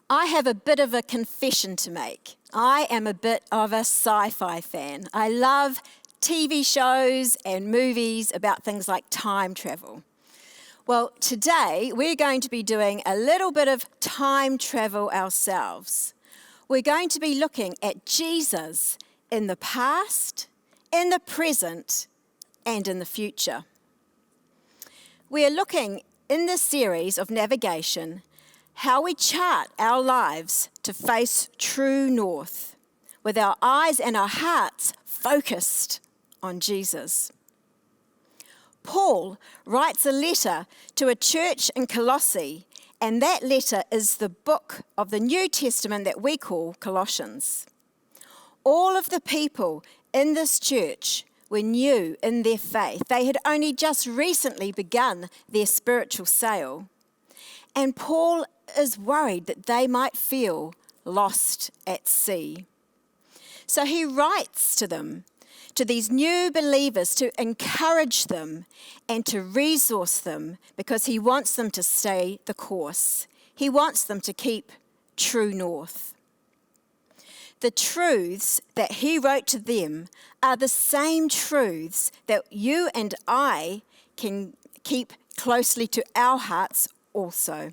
I have a bit of a confession to make. I am a bit of a sci-fi fan. I love TV shows and movies about things like time travel. Well, today we're going to be doing a little bit of time travel ourselves. We're going to be looking at Jesus in the past, in the present, and in the future. We are looking in this series of navigation how we chart our lives to face true north, with our eyes and our hearts focused on Jesus. Paul writes a letter to a church in Colossae, and that letter is the book of the New Testament that we call Colossians. All of the people in this church were new in their faith. They had only just recently begun their spiritual sail. And Paul is worried that they might feel lost at sea. So he writes to them, to these new believers, to encourage them and to resource them because he wants them to stay the course. He wants them to keep true north. The truths that he wrote to them are the same truths that you and I can keep closely to our hearts also.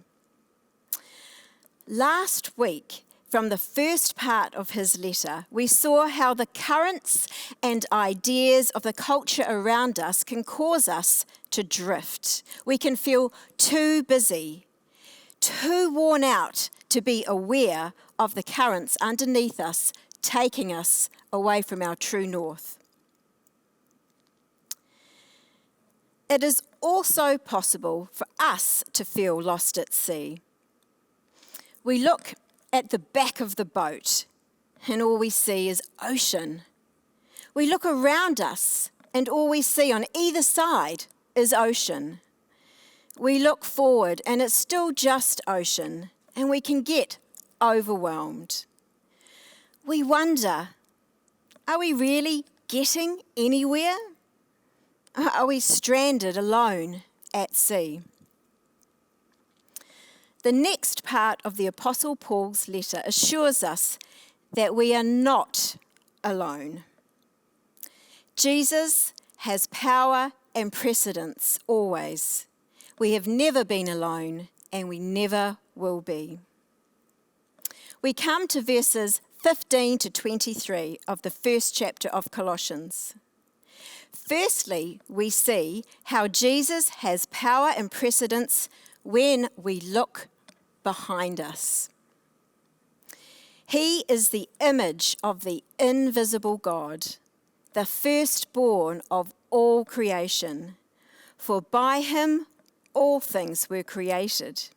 Last week, from the first part of his letter, we saw how the currents and ideas of the culture around us can cause us to drift. We can feel too busy, too worn out to be aware of the currents underneath us, taking us away from our true north. It is also possible for us to feel lost at sea. We look at the back of the boat and all we see is ocean. We look around us and all we see on either side is ocean. We look forward and it's still just ocean, and we can get overwhelmed. We wonder, are we really getting anywhere? Are we stranded alone at sea? The next part of the Apostle Paul's letter assures us that we are not alone. Jesus has power and precedence always. We have never been alone, and we never will be. We come to verses 15 to 23 of the first chapter of Colossians. Firstly, we see how Jesus has power and precedence when we look behind us. He is the image of the invisible God, the firstborn of all creation, for by him all things were created.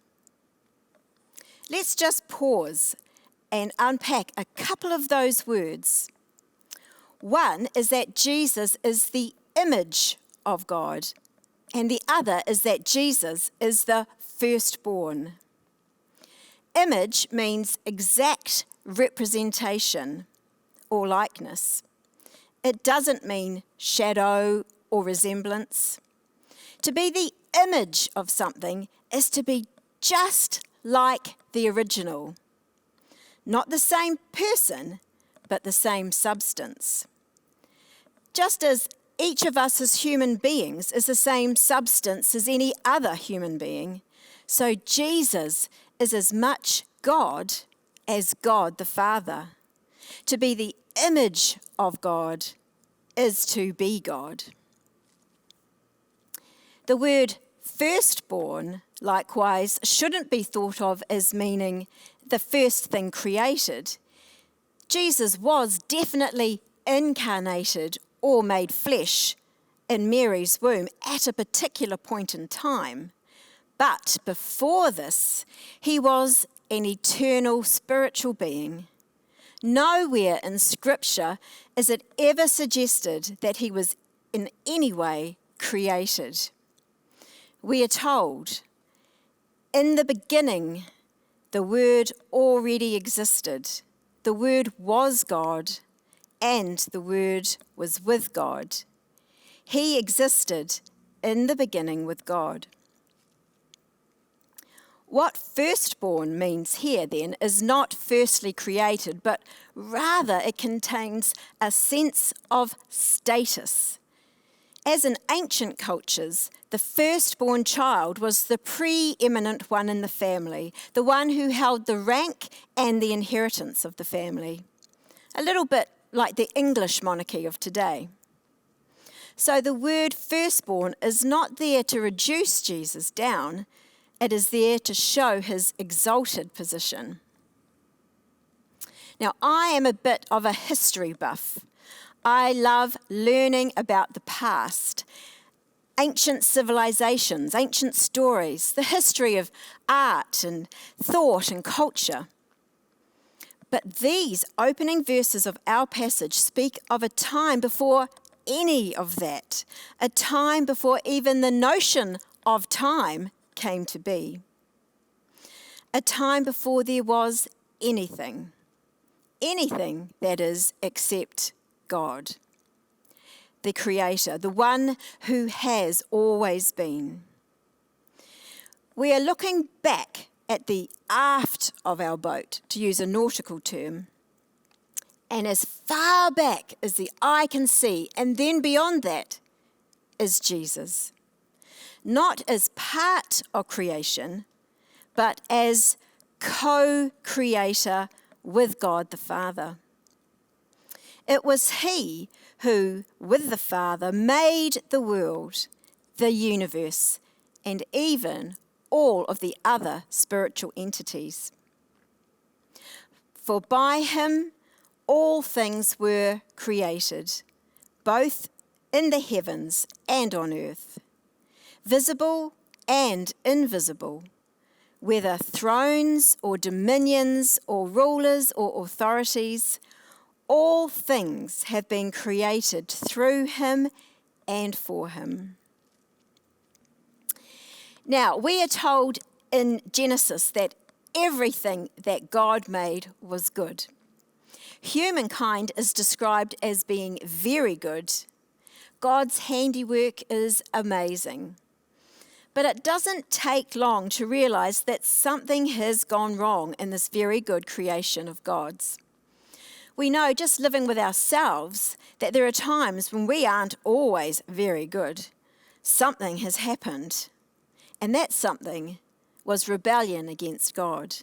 Let's just pause and unpack a couple of those words. One is that Jesus is the image of God, and the other is that Jesus is the firstborn. Image means exact representation or likeness. It doesn't mean shadow or resemblance. To be the image of something is to be just like the original. Not the same person, but the same substance. Just as each of us as human beings is the same substance as any other human being, so Jesus is as much God as God the Father. To be the image of God is to be God. The word firstborn, likewise, shouldn't be thought of as meaning the first thing created. Jesus was definitely incarnated or made flesh in Mary's womb at a particular point in time. But before this, he was an eternal spiritual being. Nowhere in Scripture is it ever suggested that he was in any way created. We are told, in the beginning, the Word already existed. The Word was God, and the Word was with God. He existed in the beginning with God. What firstborn means here then is not firstly created, but rather it contains a sense of status. As in ancient cultures, the firstborn child was the preeminent one in the family, the one who held the rank and the inheritance of the family. A little bit like the English monarchy of today. So the word firstborn is not there to reduce Jesus down, it is there to show his exalted position. Now, I am a bit of a history buff. I love learning about the past, ancient civilizations, ancient stories, the history of art and thought and culture. But these opening verses of our passage speak of a time before any of that, a time before even the notion of time came to be, a time before there was anything that is except God, the Creator, the one who has always been. We are looking back at the aft of our boat, to use a nautical term, and as far back as the eye can see, and then beyond that, is Jesus. Not as part of creation, but as co-creator with God the Father. It was he who, with the Father, made the world, the universe, and even all of the other spiritual entities. For by him all things were created, both in the heavens and on earth, visible and invisible, whether thrones or dominions or rulers or authorities, all things have been created through him and for him. Now, we are told in Genesis that everything that God made was good. Humankind is described as being very good. God's handiwork is amazing. But it doesn't take long to realize that something has gone wrong in this very good creation of God's. We know, just living with ourselves, that there are times when we aren't always very good. Something has happened, and that something was rebellion against God.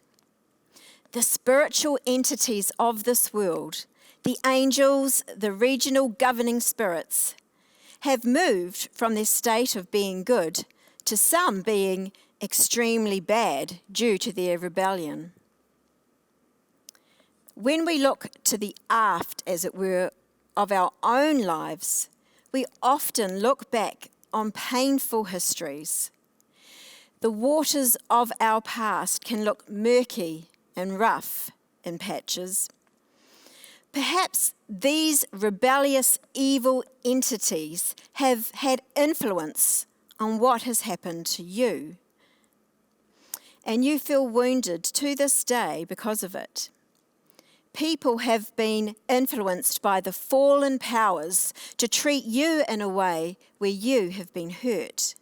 The spiritual entities of this world, the angels, the regional governing spirits, have moved from their state of being good to some being extremely bad due to their rebellion. When we look to the aft, as it were, of our own lives, we often look back on painful histories. The waters of our past can look murky and rough in patches. Perhaps these rebellious, evil entities have had influence on what has happened to you. And you feel wounded to this day because of it. People have been influenced by the fallen powers to treat you in a way where you have been hurt.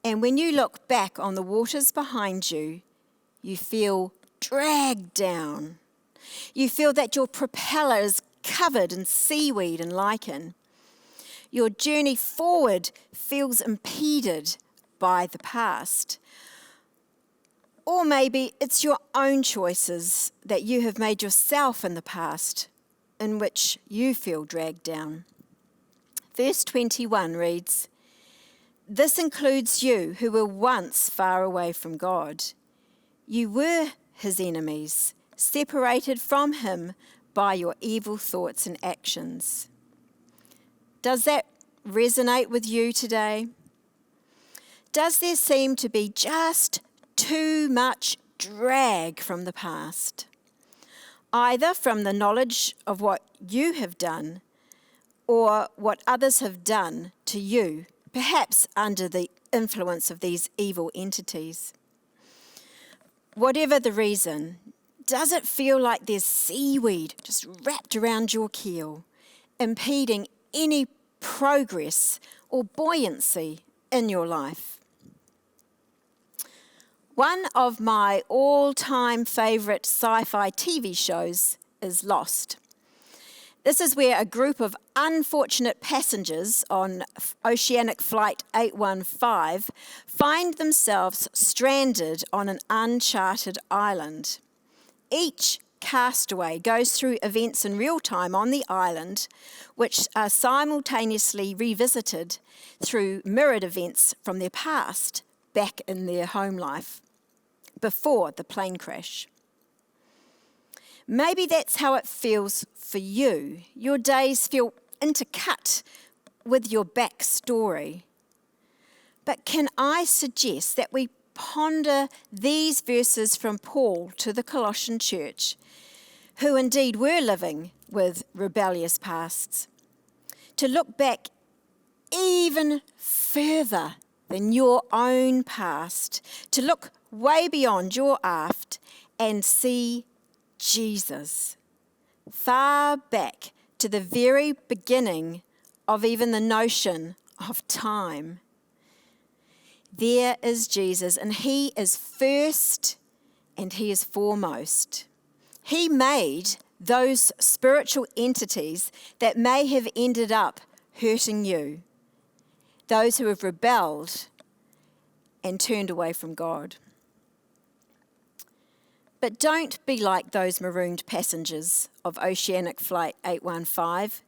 And when you look back on the waters behind you, you feel dragged down. You feel that your propeller is covered in seaweed and lichen. Your journey forward feels impeded by the past. Or maybe it's your own choices that you have made yourself in the past, in which you feel dragged down. Verse 21 reads, "This includes you who were once far away from God. You were his enemies, separated from him by your evil thoughts and actions." Does that resonate with you today? Does there seem to be just too much drag from the past, either from the knowledge of what you have done or what others have done to you, perhaps under the influence of these evil entities? Whatever the reason, does it feel like there's seaweed just wrapped around your keel, impeding any progress or buoyancy in your life? One of my all-time favourite sci-fi TV shows is Lost. This is where a group of unfortunate passengers on Oceanic Flight 815 find themselves stranded on an uncharted island. Each castaway goes through events in real time on the island, which are simultaneously revisited through mirrored events from their past back in their home life before the plane crash. Maybe that's how it feels for you. Your days feel intercut with your backstory. But can I suggest that we ponder these verses from Paul to the Colossian church, who indeed were living with rebellious pasts, to look back even further than your own past, to look way beyond your aft and see Jesus, far back to the very beginning of even the notion of time. There is Jesus, and he is first and he is foremost. He made those spiritual entities that may have ended up hurting you, those who have rebelled and turned away from God. But don't be like those marooned passengers of Oceanic Flight 815.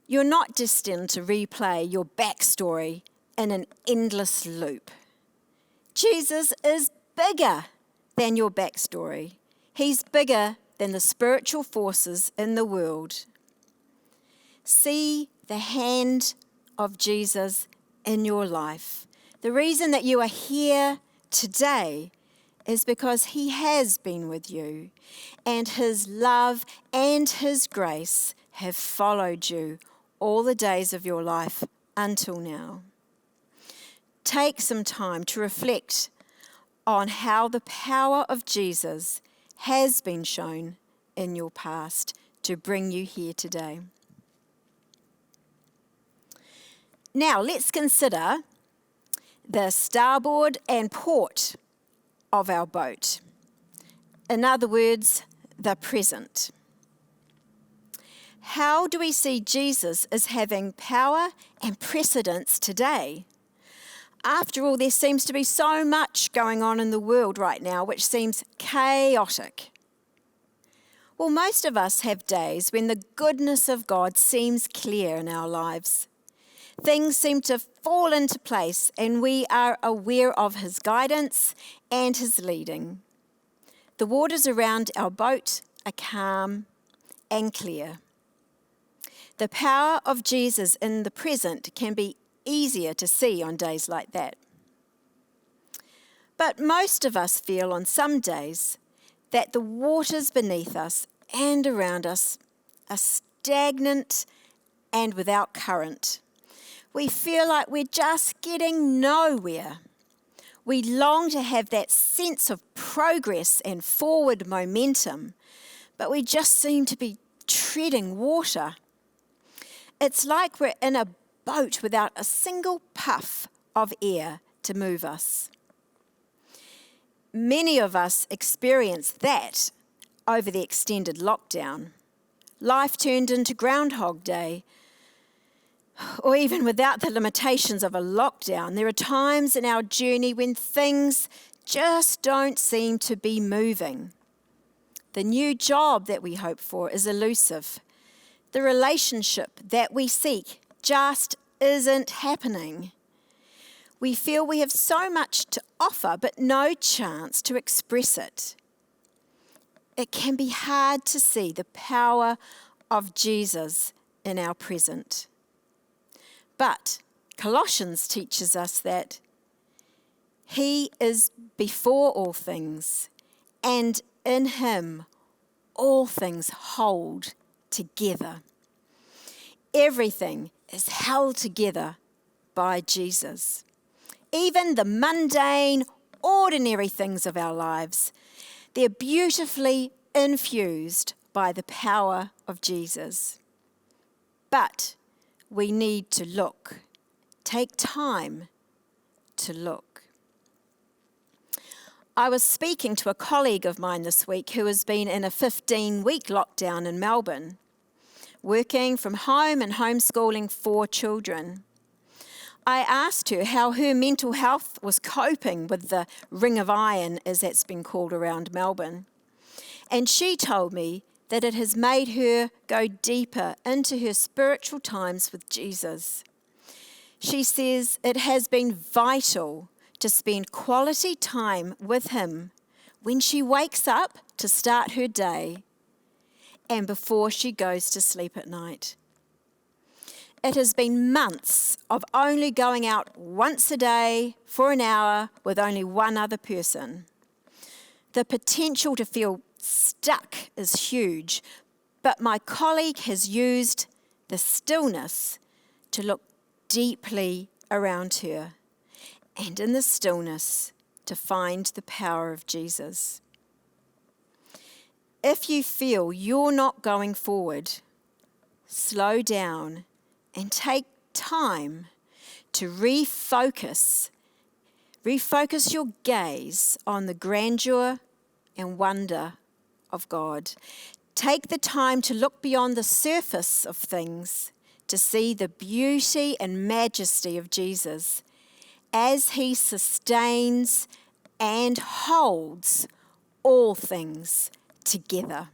You're not destined to replay your backstory in an endless loop. Jesus is bigger than your backstory. He's bigger than the spiritual forces in the world. See the hand of Jesus in your life. The reason that you are here today is because he has been with you, and his love and his grace have followed you all the days of your life until now. Take some time to reflect on how the power of Jesus has been shown in your past to bring you here today. Now let's consider the starboard and port of our boat. In other words, the present. How do we see Jesus as having power and precedence today? After all, there seems to be so much going on in the world right now which seems chaotic. Well, most of us have days when the goodness of God seems clear in our lives. Things seem to fall into place and we are aware of his guidance and his leading. The waters around our boat are calm and clear. The power of Jesus in the present can be easier to see on days like that. But most of us feel on some days that the waters beneath us and around us are stagnant and without current. We feel like we're just getting nowhere. We long to have that sense of progress and forward momentum, but we just seem to be treading water. It's like we're in a boat without a single puff of air to move us. Many of us experienced that over the extended lockdown. Life turned into Groundhog Day. Or even without the limitations of a lockdown, there are times in our journey when things just don't seem to be moving. The new job that we hope for is elusive. The relationship that we seek just isn't happening. We feel we have so much to offer, but no chance to express it. It can be hard to see the power of Jesus in our present. But Colossians teaches us that he is before all things, and in him all things hold together. Everything is held together by Jesus. Even the mundane, ordinary things of our lives, they're beautifully infused by the power of Jesus. But we need to look. Take time to look. I was speaking to a colleague of mine this week who has been in a 15-week lockdown in Melbourne, working from home and homeschooling 4 children. I asked her how her mental health was coping with the ring of iron, as that's been called around Melbourne. And she told me that it has made her go deeper into her spiritual times with Jesus. She says it has been vital to spend quality time with him when she wakes up to start her day and before she goes to sleep at night. It has been months of only going out once a day for an hour with only one other person. The potential to feel stuck is huge, but my colleague has used the stillness to look deeply around her, and in the stillness to find the power of Jesus. If you feel you're not going forward, slow down and take time to refocus your gaze on the grandeur and wonder of God. Take the time to look beyond the surface of things to see the beauty and majesty of Jesus as he sustains and holds all things together.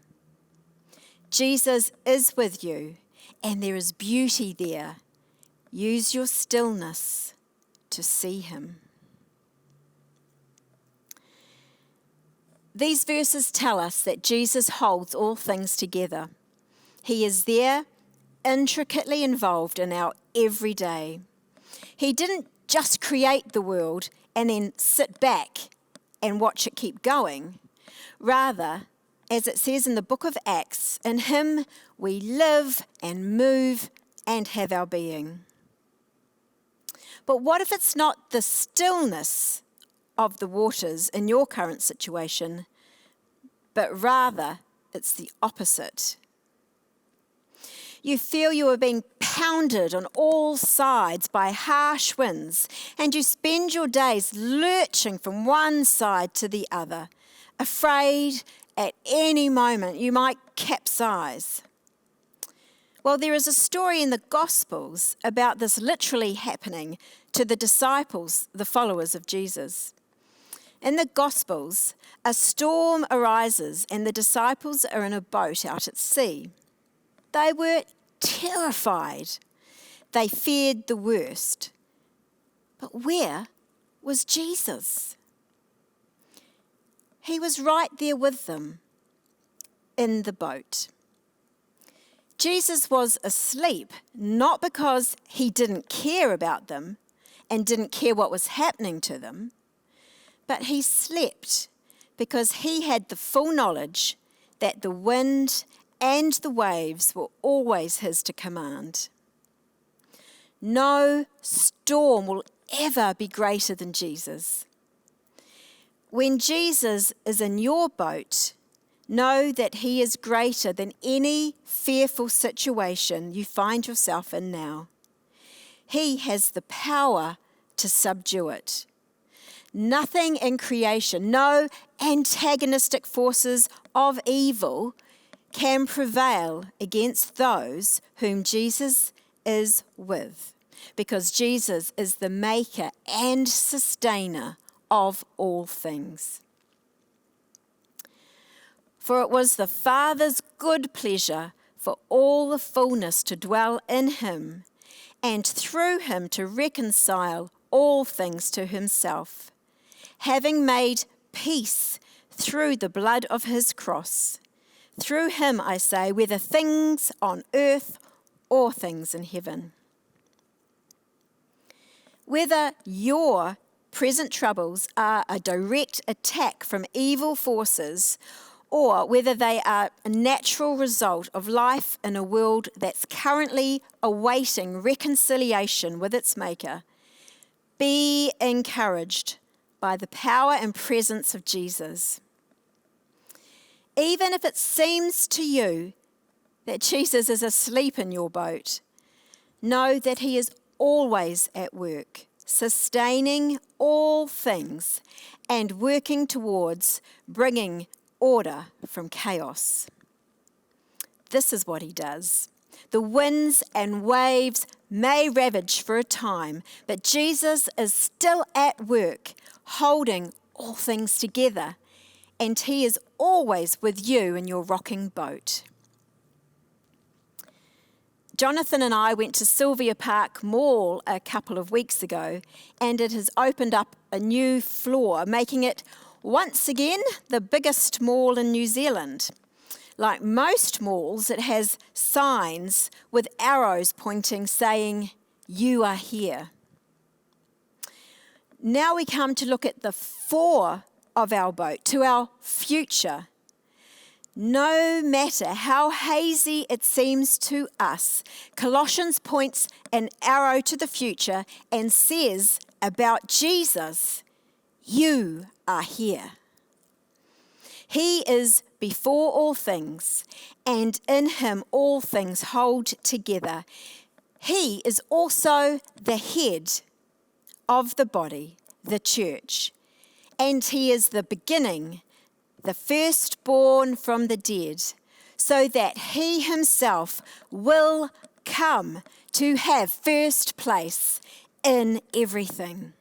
Jesus is with you, and there is beauty there. Use your stillness to see him. These verses tell us that Jesus holds all things together. He is there, intricately involved in our everyday. He didn't just create the world and then sit back and watch it keep going. Rather, as it says in the book of Acts, in him we live and move and have our being. But what if it's not the stillness of the waters in your current situation, but rather it's the opposite? You feel you are being pounded on all sides by harsh winds, and you spend your days lurching from one side to the other, afraid at any moment you might capsize. Well, there is a story in the Gospels about this literally happening to the disciples, the followers of Jesus. In the Gospels, a storm arises and the disciples are in a boat out at sea. They were terrified. They feared the worst. But where was Jesus? He was right there with them in the boat. Jesus was asleep, not because he didn't care about them and didn't care what was happening to them, but he slept because he had the full knowledge that the wind and the waves were always his to command. No storm will ever be greater than Jesus. When Jesus is in your boat, know that he is greater than any fearful situation you find yourself in now. He has the power to subdue it. Nothing in creation, no antagonistic forces of evil can prevail against those whom Jesus is with, because Jesus is the maker and sustainer of all things. For it was the Father's good pleasure for all the fullness to dwell in him, and through him to reconcile all things to himself, having made peace through the blood of his cross. Through him, I say, whether things on earth or things in heaven. Whether your present troubles are a direct attack from evil forces, or whether they are a natural result of life in a world that's currently awaiting reconciliation with its Maker, be encouraged by the power and presence of Jesus. Even if it seems to you that Jesus is asleep in your boat, know that he is always at work, sustaining all things, and working towards bringing order from chaos. This is what he does. The winds and waves may ravage for a time, but Jesus is still at work, holding all things together, and he is always with you in your rocking boat. Jonathan and I went to Sylvia Park Mall a couple of weeks ago, and it has opened up a new floor, making it once again the biggest mall in New Zealand. Like most malls, it has signs with arrows pointing, saying, "You are here." Now we come to look at the fore of our boat, to our future. No matter how hazy it seems to us, Colossians points an arrow to the future and says about Jesus, "You are here." He is before all things, and in him all things hold together. He is also the head of the body, the church, and he is the beginning, the firstborn from the dead, so that he himself will come to have first place in everything.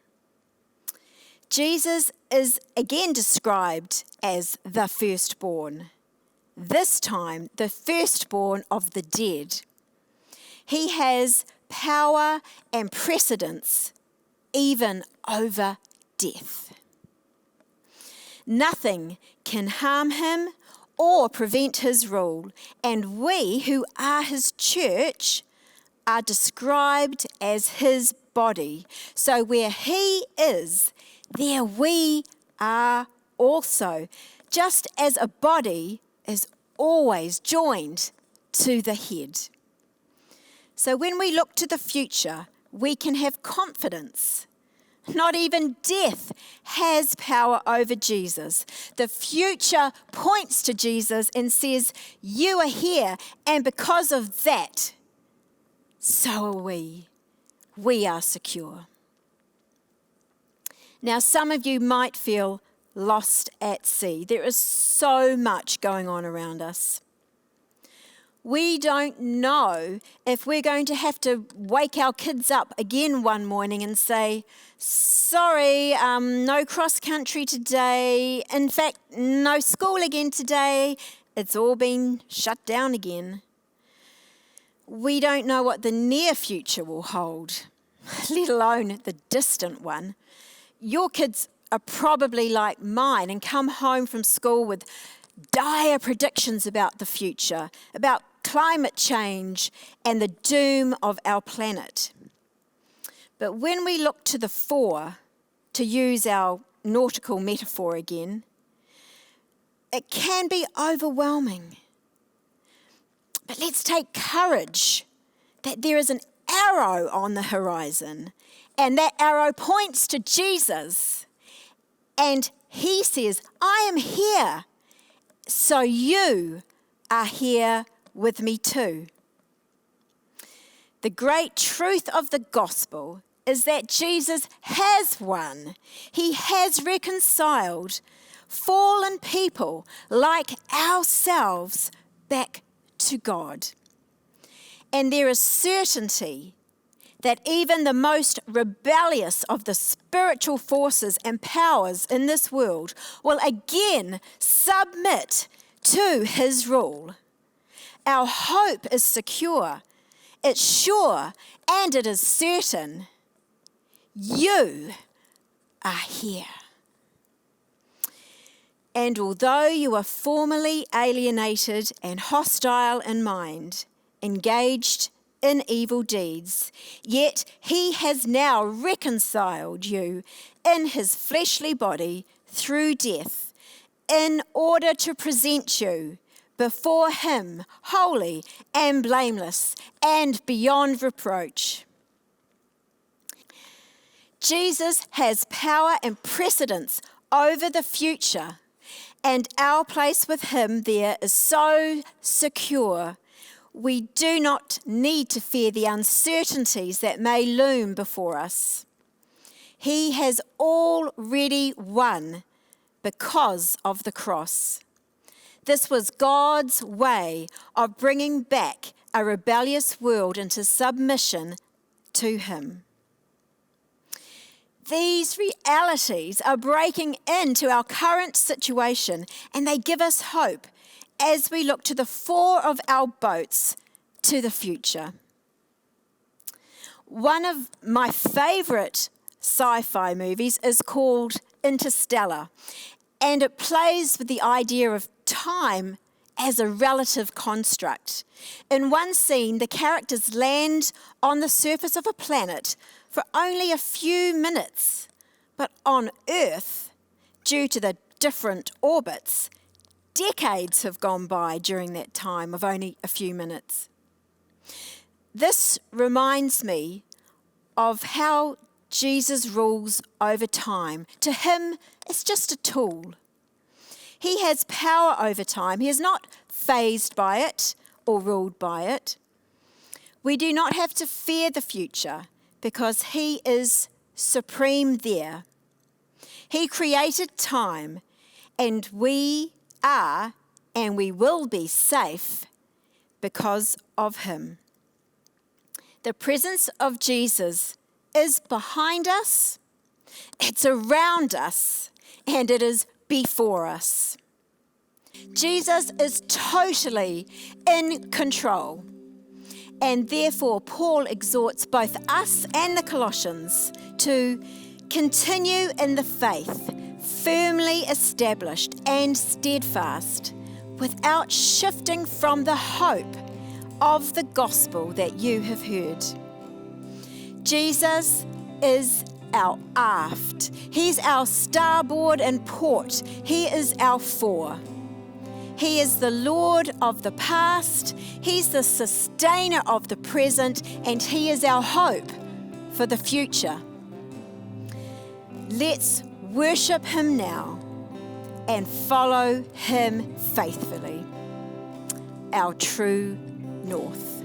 Jesus is again described as the firstborn, this time the firstborn of the dead. He has power and precedence even over death. Nothing can harm him or prevent his rule, and we who are his church are described as his body. So where he is, there we are also, just as a body is always joined to the head. So when we look to the future, we can have confidence. Not even death has power over Jesus. The future points to Jesus and says, "You are here," and because of that, so are we. We are secure. Now, some of you might feel lost at sea. There is so much going on around us. We don't know if we're going to have to wake our kids up again one morning and say, "Sorry, no cross-country today. In fact, no school again today. It's all been shut down again." We don't know what the near future will hold, let alone the distant one. Your kids are probably like mine and come home from school with dire predictions about the future, about climate change and the doom of our planet. But when we look to the fore, to use our nautical metaphor again, it can be overwhelming. But let's take courage that there is an arrow on the horizon, and that arrow points to Jesus. And he says, "I am here, so you are here with me too." The great truth of the gospel is that Jesus has won. He has reconciled fallen people like ourselves back to God. And there is certainty that even the most rebellious of the spiritual forces and powers in this world will again submit to his rule. Our hope is secure, it's sure, and it is certain. You are here. And although you are formerly alienated and hostile in mind, engaged in evil deeds, yet he has now reconciled you in his fleshly body through death, in order to present you before him holy and blameless and beyond reproach. Jesus has power and precedence over the future, and our place with him there is so secure. We do not need to fear the uncertainties that may loom before us. He has already won because of the cross. This was God's way of bringing back a rebellious world into submission to him. These realities are breaking into our current situation, and they give us hope as we look to the four of our boats to the future. One of my favourite sci-fi movies is called Interstellar, and it plays with the idea of time as a relative construct. In one scene, the characters land on the surface of a planet for only a few minutes, but on Earth, due to the different orbits, decades have gone by during that time of only a few minutes. This reminds me of how Jesus rules over time. To him, it's just a tool. He has power over time. He is not fazed by it or ruled by it. We do not have to fear the future because he is supreme there. He created time, and we are and we will be safe because of him. The presence of Jesus is behind us, it's around us, and it is before us. Jesus is totally in control, and therefore Paul exhorts both us and the Colossians to continue in the faith, firmly established and steadfast, without shifting from the hope of the gospel that you have heard. Jesus is our aft. He's our starboard and port. He is our fore. He is the Lord of the past. He's the sustainer of the present, and he is our hope for the future. Let's worship him now and follow him faithfully, our true north.